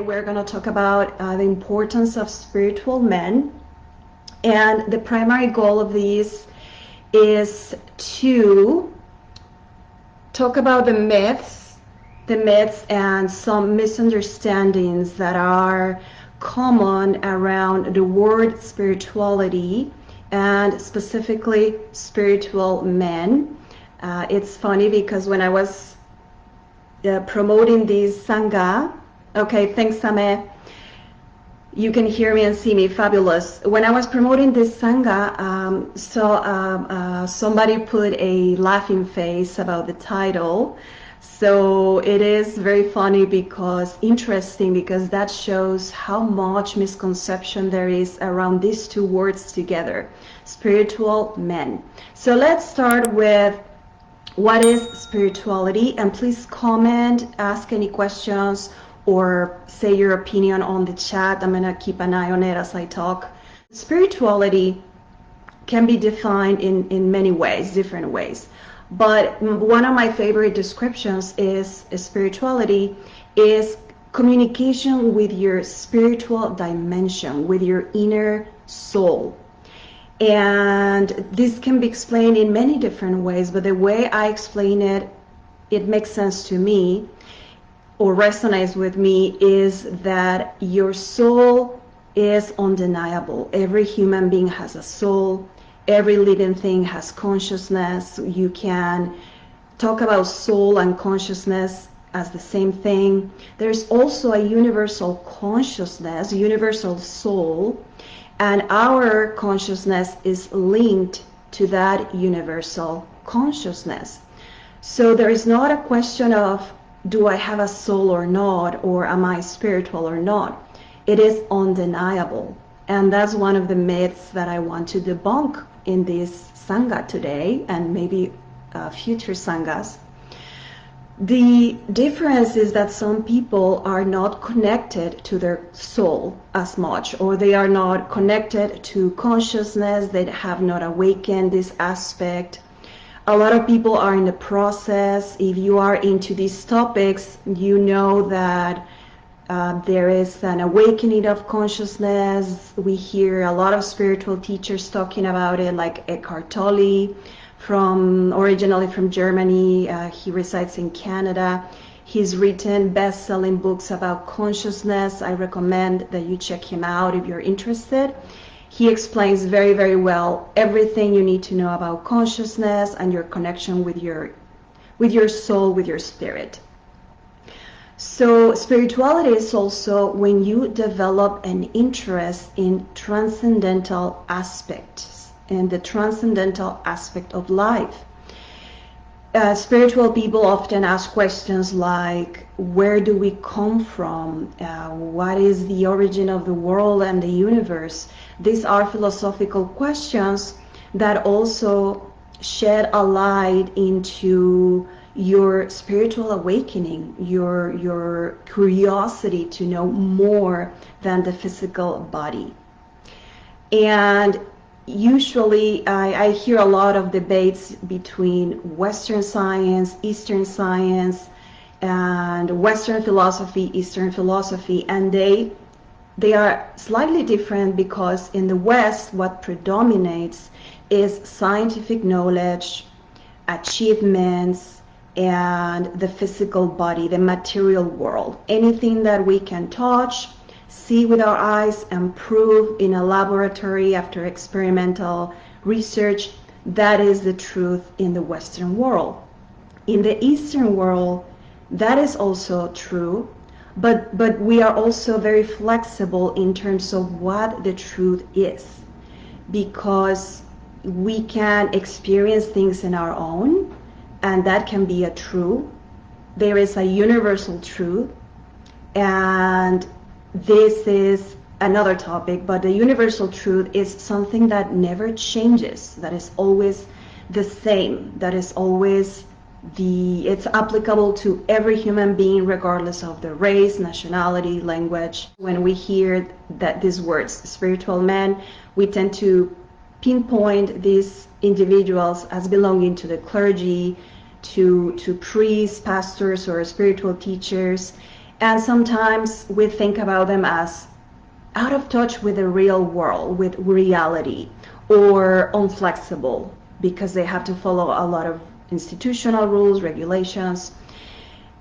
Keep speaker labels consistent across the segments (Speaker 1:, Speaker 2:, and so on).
Speaker 1: we're going to talk about the importance of spiritual men. And the primary goal of these is to talk about the myths and some misunderstandings that are common around the word spirituality and specifically spiritual men. It's funny because when I was promoting this Sangha, okay, thanks Same, you can hear me and see me, fabulous. When I was promoting this Sangha, somebody put a laughing face about the title. So it is very funny interesting because that shows how much misconception there is around these two words together, spiritual men. So let's start with what is spirituality, and please comment, ask any questions, or say your opinion on the chat. I'm going to keep an eye on it as I talk. Spirituality can be defined in many ways, different ways. But one of my favorite descriptions is spirituality is communication with your spiritual dimension, with your inner soul. And this can be explained in many different ways, but the way I explain it, it makes sense to me or resonates with me, is that your soul is undeniable. Every human being has a soul. Every living thing has consciousness. You can talk about soul and consciousness as the same thing. There's also a universal consciousness, universal soul, and our consciousness is linked to that universal consciousness. So there is not a question of, do I have a soul or not, or am I spiritual or not? It is undeniable. And that's one of the myths that I want to debunk in this Sangha today, and maybe future Sanghas. The difference is that some people are not connected to their soul as much, or they are not connected to consciousness, they have not awakened this aspect. A lot of people are in the process. If you are into these topics, you know that there is an awakening of consciousness. We hear a lot of spiritual teachers talking about it, like Eckhart Tolle, originally from Germany. He resides in Canada. He's written best-selling books about consciousness. I recommend that you check him out if you're interested. He explains very, very well everything you need to know about consciousness and your connection with your soul, with your spirit. So spirituality is also when you develop an interest in transcendental aspects, and the transcendental aspect of life. Spiritual people often ask questions like, where do we come from? What is the origin of the world and the universe? These are philosophical questions that also shed a light into your spiritual awakening, your curiosity to know more than the physical body. And usually I hear a lot of debates between Western science, Eastern science, and Western philosophy, Eastern philosophy, and they are slightly different because in the West what predominates is scientific knowledge, achievements, and the physical body, the material world. Anything that we can touch, see with our eyes, and prove in a laboratory after experimental research, that is the truth in the Western world. In the Eastern world, that is also true, but we are also very flexible in terms of what the truth is, because we can experience things in our own, and that can be a true. There is a universal truth, and this is another topic, but the universal truth is something that never changes, that is always the same, that is always it's applicable to every human being regardless of their race, nationality, language. When we hear that these words, spiritual men, we tend to pinpoint these individuals as belonging to the clergy, to priests, pastors, or spiritual teachers. And sometimes we think about them as out of touch with the real world, with reality, or unflexible because they have to follow a lot of institutional rules, regulations.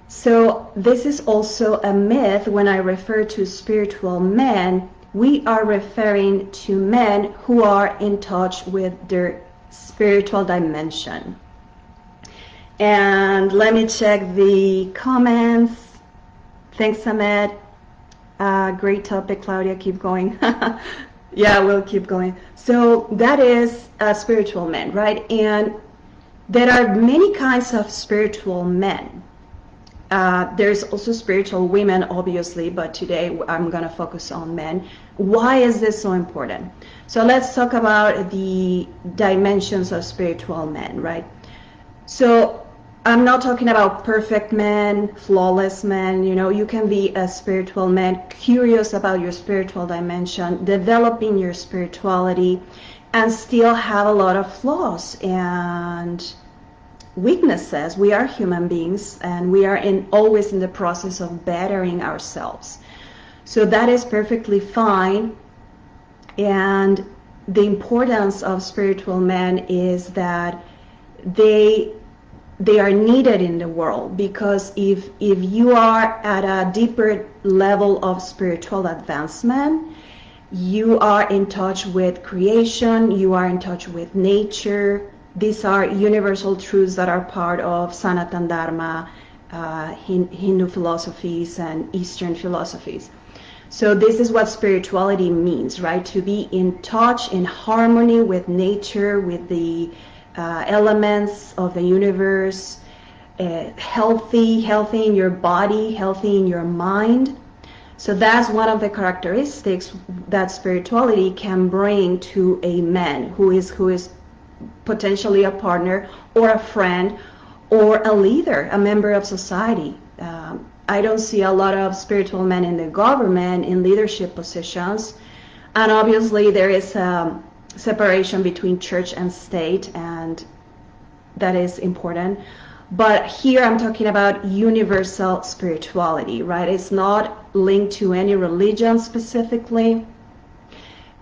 Speaker 1: So this is also a myth. When I refer to spiritual men, we are referring to men who are in touch with their spiritual dimension. And let me check the comments. Thanks, Ahmed. Great topic, Claudia. Keep going. Yeah, we'll keep going. So that is spiritual men, right? And there are many kinds of spiritual men. There's also spiritual women, obviously, but today I'm going to focus on men. Why is this so important? So let's talk about the dimensions of spiritual men, right? So I'm not talking about perfect men, flawless men. You know, you can be a spiritual man, curious about your spiritual dimension, developing your spirituality, and still have a lot of flaws and weaknesses. We are human beings, and we are always in the process of bettering ourselves. So that is perfectly fine. And the importance of spiritual men is that they are needed in the world, because if you are at a deeper level of spiritual advancement, you are in touch with creation, you are in touch with nature. These are universal truths that are part of Sanatana Dharma, Hindu philosophies and Eastern philosophies. So this is what spirituality means, right? To be in touch, in harmony with nature, with the elements of the universe, healthy in your body, healthy in your mind. So that's one of the characteristics that spirituality can bring to a man who is potentially a partner or a friend or a leader, a member of society. I don't see a lot of spiritual men in the government in leadership positions, and obviously there is separation between church and state, and that is important. But here I'm talking about universal spirituality, right? It's not linked to any religion specifically,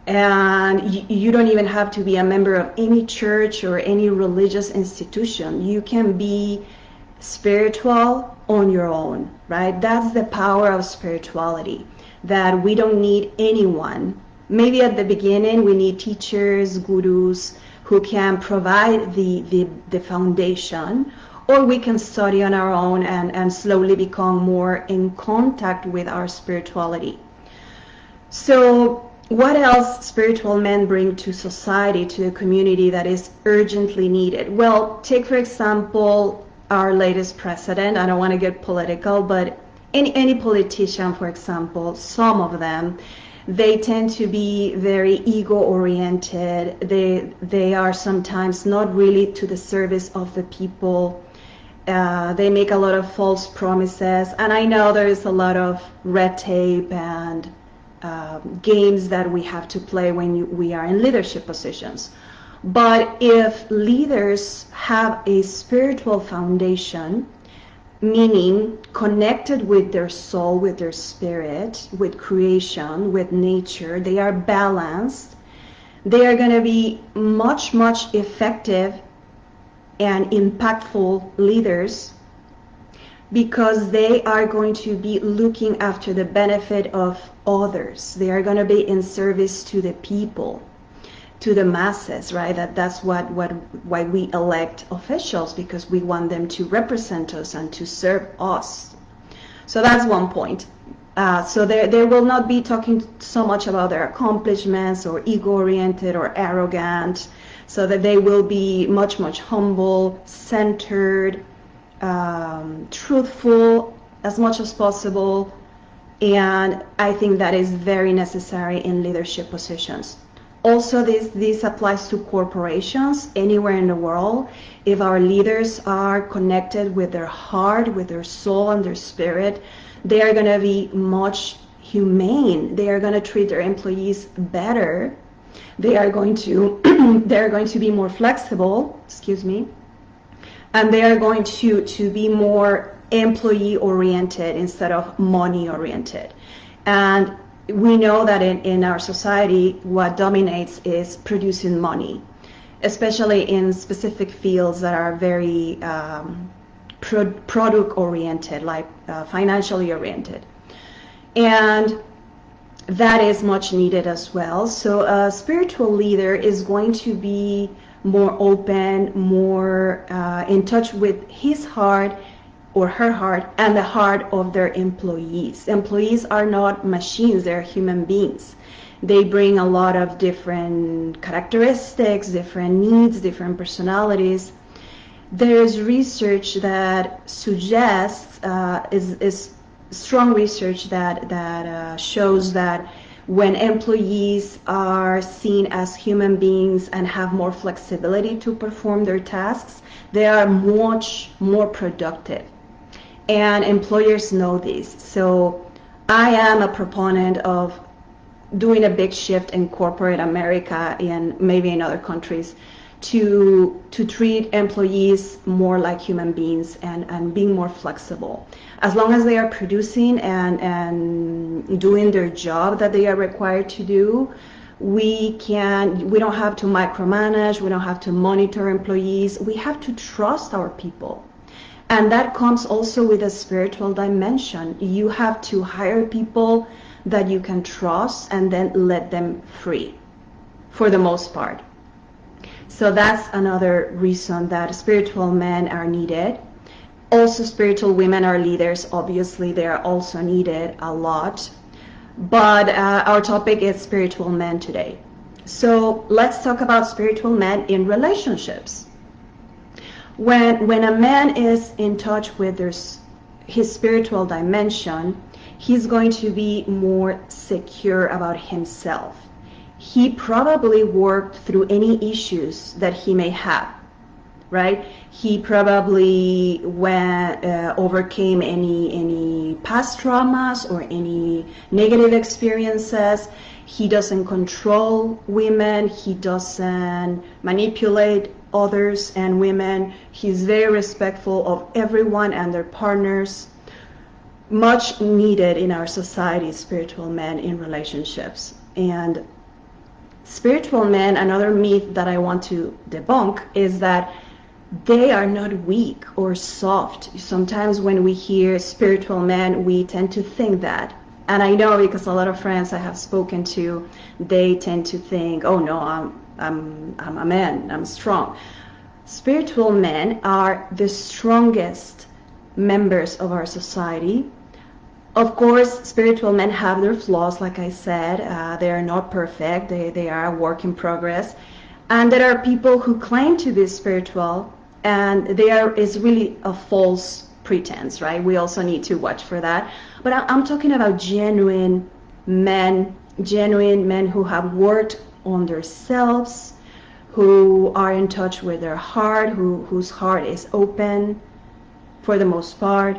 Speaker 1: and you don't even have to be a member of any church or any religious institution. You can be spiritual on your own, right? That's the power of spirituality, that we don't need anyone. Maybe at the beginning we need teachers, gurus, who can provide the foundation, or we can study on our own and slowly become more in contact with our spirituality. So what else spiritual men bring to society, to the community, that is urgently needed? Well, take for example our latest president. I don't want to get political, but any politician, for example, some of them, they tend to be very ego-oriented. They are sometimes not really to the service of the people. They make a lot of false promises, and I know there is a lot of red tape and games that we have to play when we are in leadership positions. But if leaders have a spiritual foundation, meaning connected with their soul, with their spirit, with creation, with nature, they are balanced, they are going to be much, much effective and impactful leaders, because they are going to be looking after the benefit of others. They are going to be in service to the people, to the masses, right? That's why we elect officials, because we want them to represent us and to serve us. So that's one point. So they will not be talking so much about their accomplishments or ego-oriented or arrogant, so that they will be much, much humble, centered, truthful as much as possible. And I think that is very necessary in leadership positions. Also, this applies to corporations anywhere in the world. If our leaders are connected with their heart, with their soul and their spirit, they are going to be much humane. They are going to treat their employees better. They are going to be more flexible, and they are going to be more employee oriented instead of money oriented. And we know that in our society, what dominates is producing money, especially in specific fields that are very product oriented, like financially oriented. And that is much needed as well. So a spiritual leader is going to be more open, more in touch with his heart or her heart and the heart of their employees. Employees are not machines, they're human beings. They bring a lot of different characteristics, different needs, different personalities. There's research that suggests, is strong research that shows that when employees are seen as human beings and have more flexibility to perform their tasks, they are much more productive. And employers know this. So I am a proponent of doing a big shift in corporate America and maybe in other countries to treat employees more like human beings and being more flexible. As long as they are producing and doing their job that they are required to do, we don't have to micromanage, we don't have to monitor employees, we have to trust our people. And that comes also with a spiritual dimension. You have to hire people that you can trust and then let them free, for the most part. So that's another reason that spiritual men are needed. Also, spiritual women are leaders. Obviously, they are also needed a lot. But our topic is spiritual men today. So let's talk about spiritual men in relationships. When a man is in touch with his spiritual dimension, he's going to be more secure about himself. He probably worked through any issues that he may have, right? He probably overcame any past traumas or any negative experiences. He doesn't control women. He doesn't manipulate others and women. He's very respectful of everyone and their partners. Much needed in our society, spiritual men in relationships. And spiritual men, another myth that I want to debunk is that they are not weak or soft. Sometimes when we hear spiritual men, we tend to think that. And I know because a lot of friends I have spoken to, they tend to think, oh no, I'm a man, I'm strong. Spiritual men are the strongest members of our society. Of course, spiritual men have their flaws, like I said. They are not perfect. They are a work in progress. And there are people who claim to be spiritual, and is really a false pretense, right? We also need to watch for that. But I'm talking about genuine men who have worked on themselves, who are in touch with their heart, whose heart is open for the most part.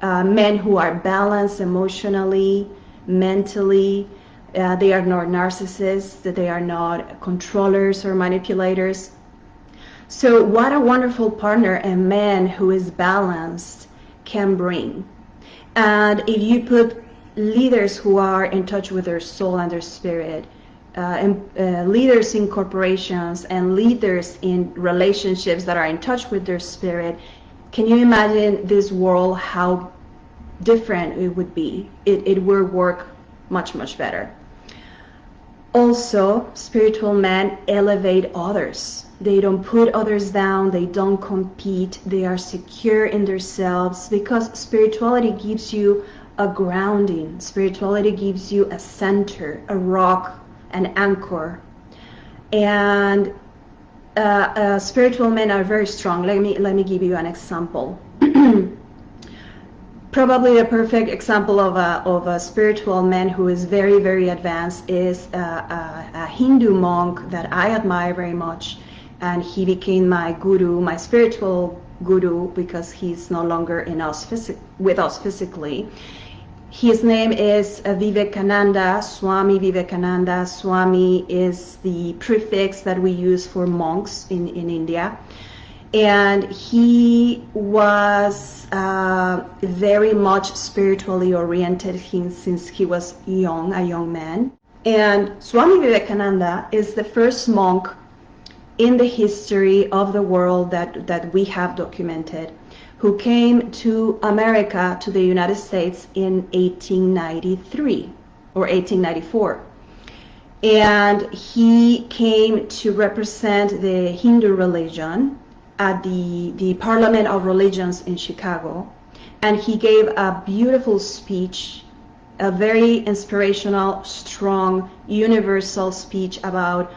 Speaker 1: Men who are balanced emotionally, mentally. They are not narcissists, they are not controllers or manipulators. So what a wonderful partner a man who is balanced can bring. And if you put leaders who are in touch with their soul and their spirit, leaders in corporations and leaders in relationships that are in touch with their spirit, can you imagine this world, how different it would be? It would work much, much better. Also, spiritual men elevate others. They don't put others down, they don't compete, they are secure in themselves, because spirituality gives you a grounding. Spirituality gives you a center, a rock, an anchor. And spiritual men are very strong. Let me give you an example. Probably a perfect example of a spiritual man who is very, very advanced is a Hindu monk that I admire very much, and he became my guru, my spiritual guru, because he's no longer with us physically. His name is Vivekananda, Swami Vivekananda. Swami is the prefix that we use for monks in India. And he was very much spiritually oriented since he was a young man. And Swami Vivekananda is the first monk in the history of the world that we have documented, who came to America, to the United States, in 1893 or 1894. And he came to represent the Hindu religion at the Parliament of Religions in Chicago. And he gave a beautiful speech, a very inspirational, strong, universal speech about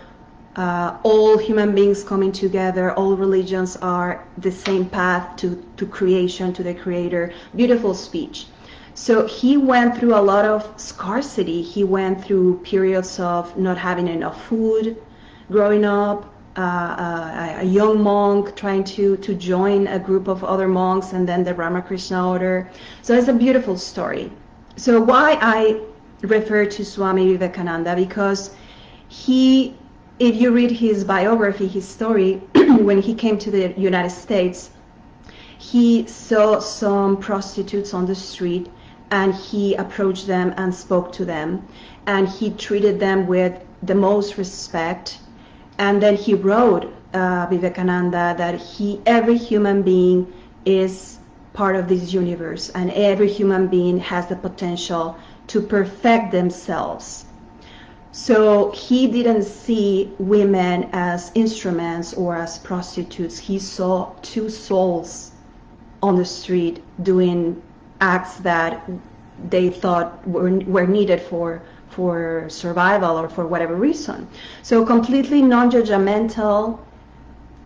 Speaker 1: all human beings coming together, all religions are the same path to creation, to the Creator. Beautiful speech. So he went through a lot of scarcity. He went through periods of not having enough food, growing up, a young monk trying to join a group of other monks, and then the Ramakrishna order. So it's a beautiful story. So why I refer to Swami Vivekananda? Because he, if you read his biography, his story, when he came to the United States, he saw some prostitutes on the street, and he approached them and spoke to them, and he treated them with the most respect. And then he wrote, Vivekananda, that every human being is part of this universe, and every human being has the potential to perfect themselves. So he didn't see women as instruments or as prostitutes. He saw two souls on the street doing acts that they thought were needed for survival or for whatever reason. So completely non-judgmental,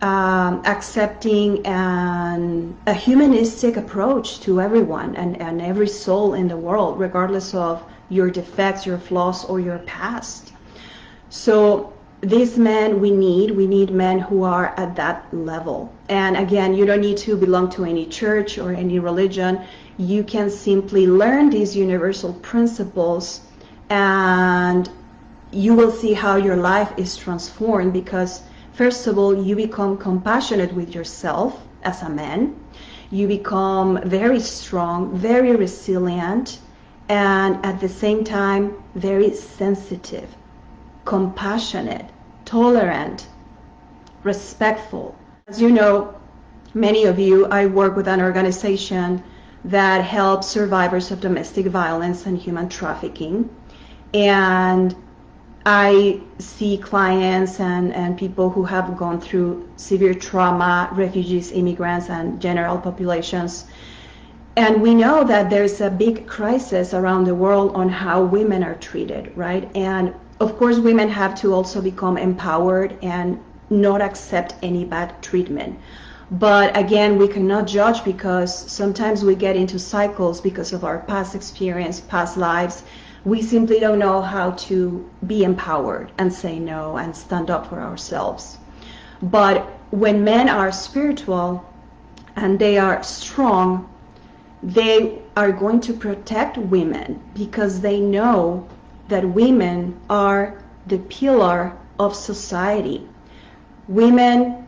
Speaker 1: accepting, and a humanistic approach to everyone and every soul in the world, regardless of your defects, your flaws, or your past. So these men we need men who are at that level. And again, you don't need to belong to any church or any religion. You can simply learn these universal principles, and you will see how your life is transformed, because first of all, you become compassionate with yourself as a man. You become very strong, very resilient, and at the same time, very sensitive, compassionate, tolerant, respectful. As you know, many of you, I work with an organization that helps survivors of domestic violence and human trafficking. And I see clients and people who have gone through severe trauma, refugees, immigrants, and general populations. And we know that there's a big crisis around the world on how women are treated, right? And of course, women have to also become empowered and not accept any bad treatment. But again, we cannot judge, because sometimes we get into cycles because of our past experience, past lives. We simply don't know how to be empowered and say no and stand up for ourselves. But when men are spiritual and they are strong, they are going to protect women, because they know that women are the pillar of society. Women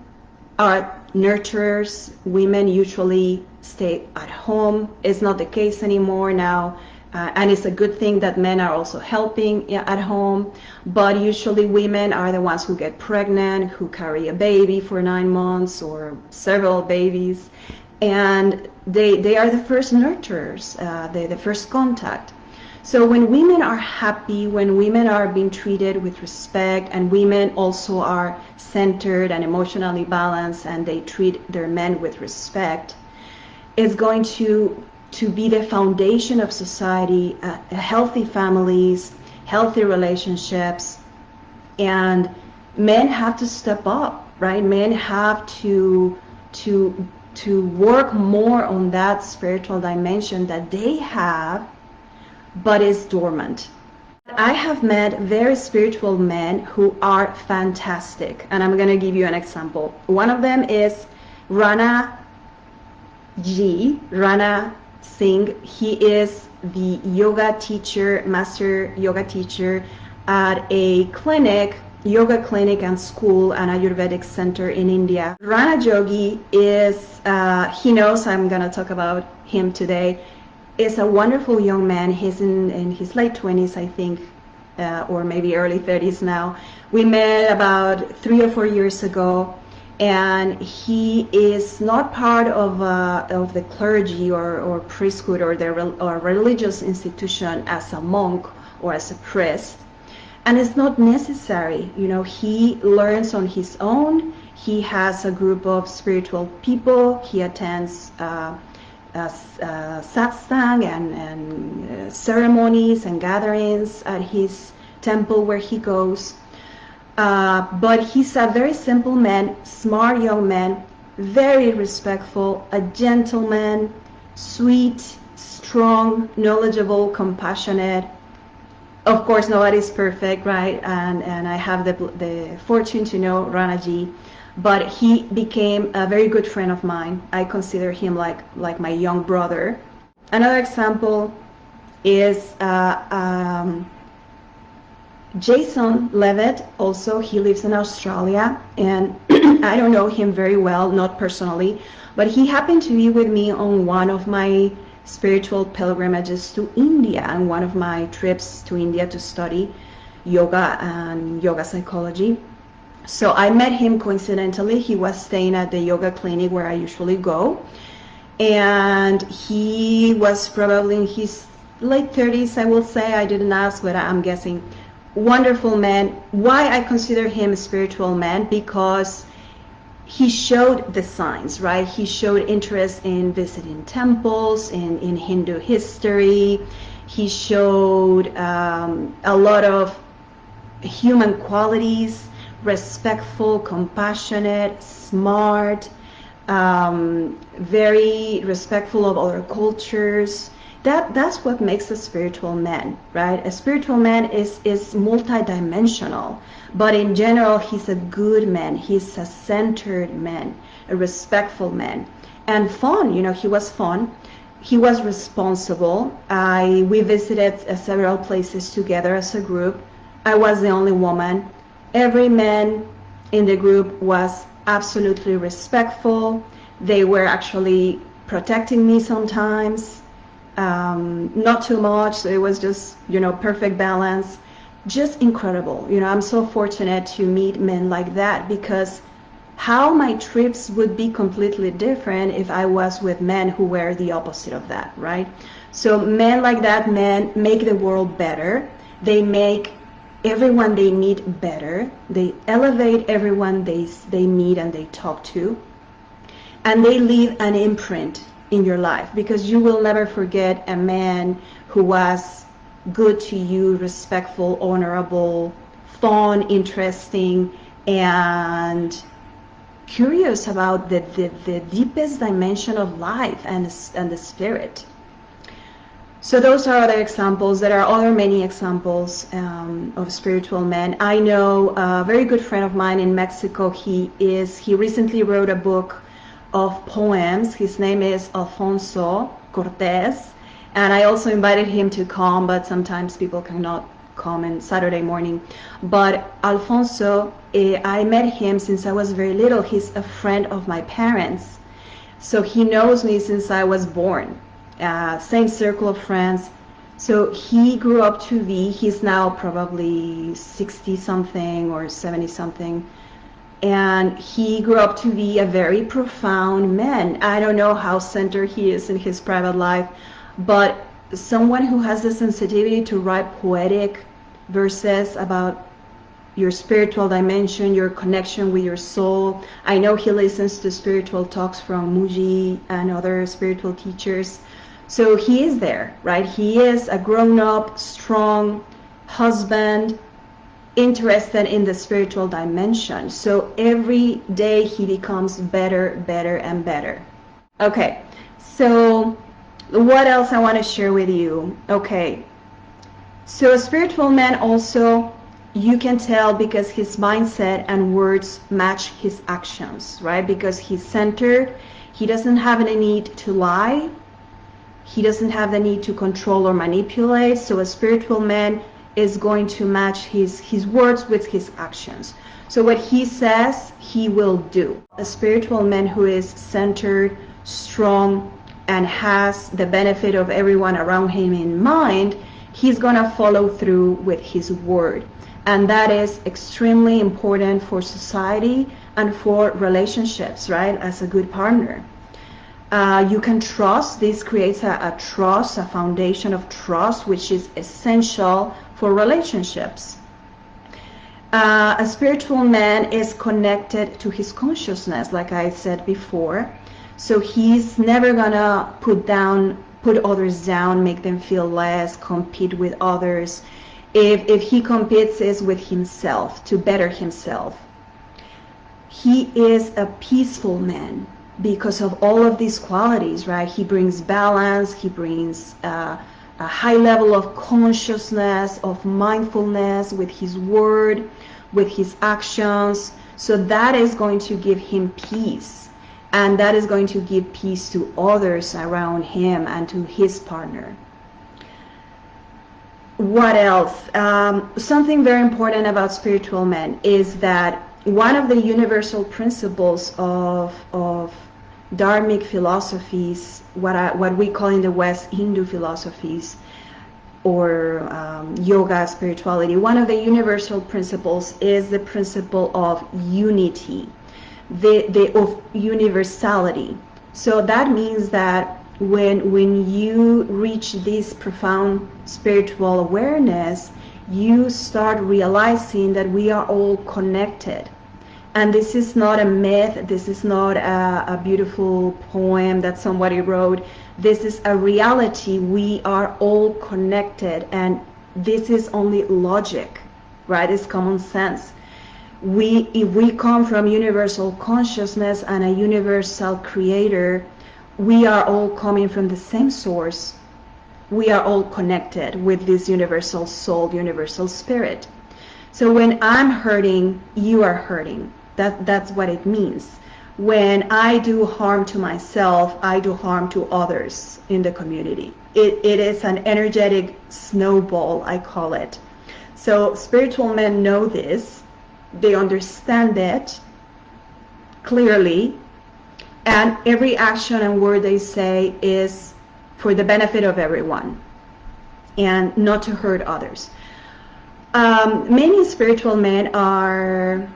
Speaker 1: are nurturers. Women usually stay at home. It's not the case anymore now. And it's a good thing that men are also helping at home. But usually women are the ones who get pregnant, who carry a baby for 9 months or several babies. And they are the first nurturers, the first contact. So when women are happy, when women are being treated with respect, and women also are centered and emotionally balanced, and they treat their men with respect, it's going to be the foundation of society, healthy families, healthy relationships. And men have to step up, right? Men have to work more on that spiritual dimension that they have, but is dormant. I have met very spiritual men who are fantastic, and I'm going to give you an example. One of them is Rana Singh. He is the yoga teacher, master yoga teacher at a clinic yoga clinic and school and Ayurvedic center in India. Rana Jogi is, he knows I'm going to talk about him today, is a wonderful young man. He's in his late 20s, I think, or maybe early 30s now. We met about 3 or 4 years ago, and he is not part of the clergy or priesthood or or religious institution as a monk or as a priest. And it's not necessary, you know, he learns on his own. He has a group of spiritual people. He attends satsang and ceremonies and gatherings at his temple where he goes. But he's a very simple man, smart young man, very respectful, a gentleman, sweet, strong, knowledgeable, compassionate. Of course, nobody's perfect, right? And I have the fortune to know Ranaji, but he became a very good friend of mine. I consider him like my young brother. Another example is Jason Levitt. Also, he lives in Australia, and I don't know him very well, not personally, but he happened to be with me on one of my spiritual pilgrimages to India and one of my trips to India to study yoga and yoga psychology. So I met him coincidentally. He was staying at the yoga clinic where I usually go, and he was probably in his late 30s, I will say. I didn't ask, but I'm guessing. Wonderful man. Why I consider him a spiritual man? Because he showed the signs, right? He showed interest in visiting temples, in Hindu history. He showed a lot of human qualities, respectful, compassionate, smart, very respectful of other cultures. That's what makes a spiritual man, right? A spiritual man is multidimensional, but in general, he's a good man. He's a centered man, a respectful man, and fun. You know, he was fun. He was responsible. We visited several places together as a group. I was the only woman. Every man in the group was absolutely respectful. They were actually protecting me sometimes. Not too much, so it was just, you know, perfect balance. Just incredible. You know, I'm so fortunate to meet men like that, because how my trips would be completely different if I was with men who were the opposite of that, right? So men like that, men make the world better. They make everyone they meet better. They elevate everyone they meet and they talk to. And they leave an imprint in your life, because you will never forget a man who was good to you, respectful, honorable, fun, interesting, and curious about the deepest dimension of life and the spirit. So those are other examples. There are many examples of spiritual men. I know a very good friend of mine in Mexico. He recently wrote a book of poems. His name is Alfonso Cortez, and I also invited him to come, but sometimes people cannot come on Saturday morning. But Alfonso, I met him since I was very little. He's a friend of my parents, so he knows me since I was born. Same circle of friends. So he grew up to be, he's now probably 60 something or 70 something. And he grew up to be a very profound man. I don't know how centered he is in his private life, but someone who has the sensitivity to write poetic verses about your spiritual dimension, your connection with your soul. I know he listens to spiritual talks from Muji and other spiritual teachers. So he is there, right? He is a grown-up, strong husband, interested in the spiritual dimension. So every day he becomes better, better, and better. Okay, so what else I want to share with you? Okay, so a spiritual man also, you can tell because his mindset and words match his actions, right? Because he's centered. He doesn't have any need to lie. He doesn't have the need to control or manipulate. So a spiritual man is going to match his words with his actions. So what he says, he will do. A spiritual man who is centered, strong, and has the benefit of everyone around him in mind, he's going to follow through with his word. And that is extremely important for society and for relationships, right? As a good partner. You can trust. This creates a trust, a foundation of trust, which is essential for relationships. A spiritual man is connected to his consciousness, like I said before. So he's never gonna put others down, make them feel less, compete with others. If he competes, it's with himself, to better himself. He is a peaceful man because of all of these qualities, right? He brings balance, he brings a high level of consciousness, of mindfulness with his word, with his actions. So that is going to give him peace, and that is going to give peace to others around him and to his partner. What else? Something very important about spiritual men is that one of the universal principles of Dharmic philosophies, what we call in the West Hindu philosophies, or yoga, spirituality, one of the universal principles is the principle of unity, of universality. So that means that when you reach this profound spiritual awareness, you start realizing that we are all connected. And this is not a myth, this is not a beautiful poem that somebody wrote. This is a reality. We are all connected, and this is only logic, right? It's common sense. If we come from universal consciousness and a universal creator, we are all coming from the same source. We are all connected with this universal soul, universal spirit. So when I'm hurting, you are hurting. That's what it means. When I do harm to myself, I do harm to others in the community. It is an energetic snowball, I call it. So spiritual men know this. They understand it clearly. And every action and word they say is for the benefit of everyone and not to hurt others. Many spiritual men are,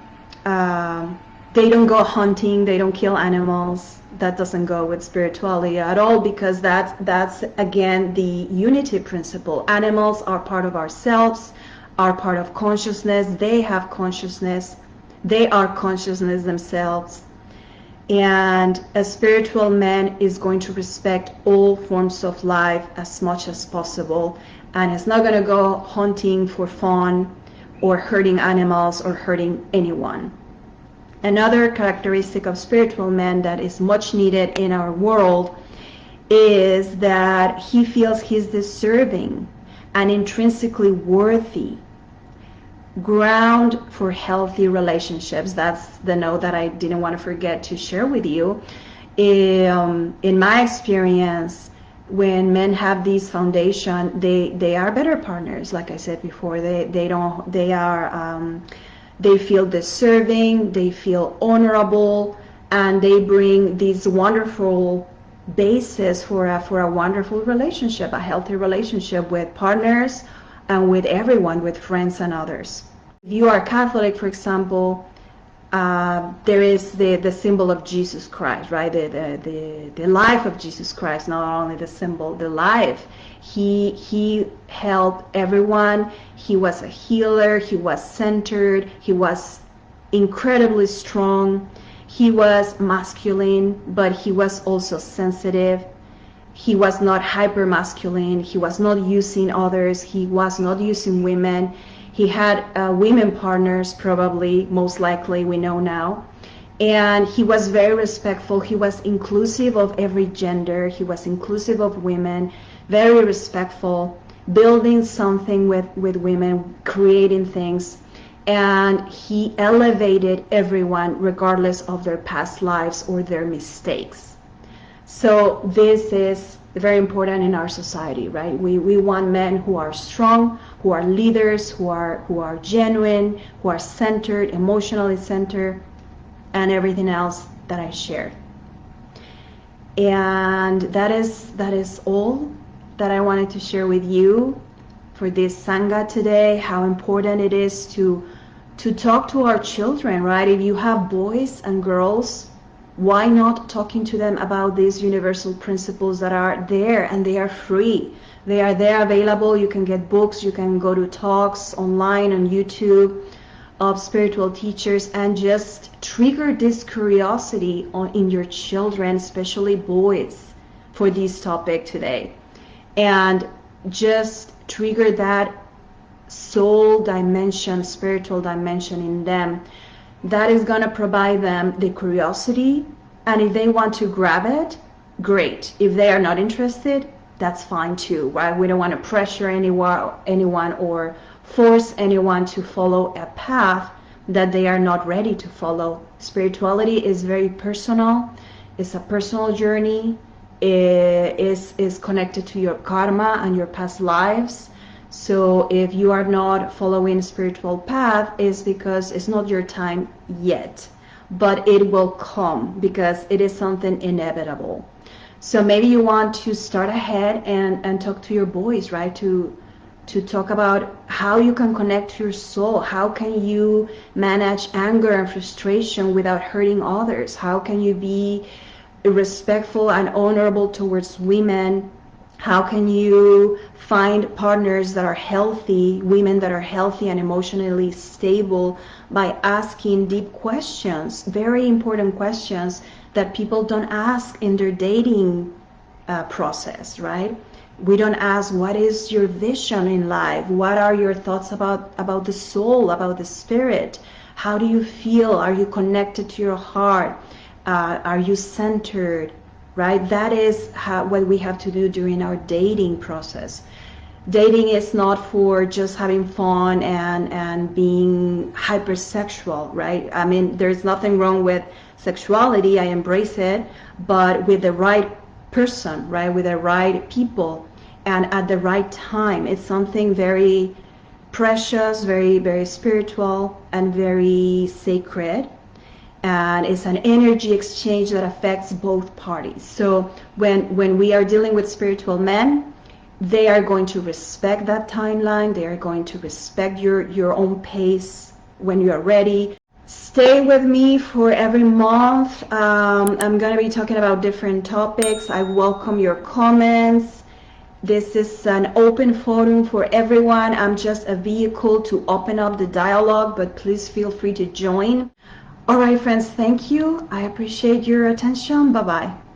Speaker 1: they don't go hunting, they don't kill animals. That doesn't go with spirituality at all, because that's again the unity principle. Animals are part of ourselves, are part of consciousness. They have consciousness. They are consciousness themselves. And a spiritual man is going to respect all forms of life as much as possible, and is not going to go hunting for fun or hurting animals or hurting anyone. Another characteristic of spiritual man that is much needed in our world is that he feels he's deserving and intrinsically worthy. Ground for healthy relationships. That's the note that I didn't want to forget to share with you. In my experience, when men have this foundation, they are better partners. Like I said before, they feel deserving, they feel honorable, and they bring this wonderful basis for a wonderful relationship, a healthy relationship with partners and with everyone, with friends and others. If you are Catholic, for example, there is the symbol of Jesus Christ, right? The life of Jesus Christ, not only the symbol, the life. He helped everyone. He was a healer. He was centered. He was incredibly strong. He was masculine, but he was also sensitive. He was not hyper masculine. He was not using others. He was not using women. He had women partners, probably, most likely, we know now. And he was very respectful. He was inclusive of every gender. He was inclusive of women, very respectful, building something with women, creating things. And he elevated everyone regardless of their past lives or their mistakes. So this is very important in our society, right? We want men who are strong, who are leaders, who are genuine, who are centered, emotionally centered, and everything else that I shared. And that is all that I wanted to share with you for this Sangha today, how important it is to talk to our children, right? If you have boys and girls, why not talking to them about these universal principles that are there, and they are free. They are there available. You can get books, you can go to talks online on YouTube of spiritual teachers, and just trigger this curiosity in your children, especially boys, for this topic today. And just trigger that soul dimension, spiritual dimension in them. That is going to provide them the curiosity, and if they want to grab it, great. If they are not interested, that's fine too, right? We don't want to pressure anyone or force anyone to follow a path that they are not ready to follow. Spirituality is very personal. It's a personal journey. It is connected to your karma and your past lives. So if you are not following spiritual path, it's because it's not your time yet, but it will come because it is something inevitable. So maybe you want to start ahead and talk to your boys, right? To talk about how you can connect to your soul. How can you manage anger and frustration without hurting others? How can you be respectful and honorable towards women? How can you find partners that are healthy, women that are healthy and emotionally stable, by asking deep questions, very important questions that people don't ask in their dating process, right? We don't ask, what is your vision in life? What are your thoughts about the soul, about the spirit? How do you feel? Are you connected to your heart? Are you centered? Right? That is what we have to do during our dating process. Dating is not for just having fun and being hypersexual, right? I mean, there's nothing wrong with sexuality. I embrace it, but with the right person, right? With the right people and at the right time. It's something very precious, very, very spiritual, and very sacred. And it's an energy exchange that affects both parties. So when we are dealing with spiritual men, they are going to respect that timeline. They are going to respect your own pace when you are ready. Stay with me for every month. I'm going to be talking about different topics. I welcome your comments. This is an open forum for everyone. I'm just a vehicle to open up the dialogue, but please feel free to join. All right, friends, thank you. I appreciate your attention. Bye-bye.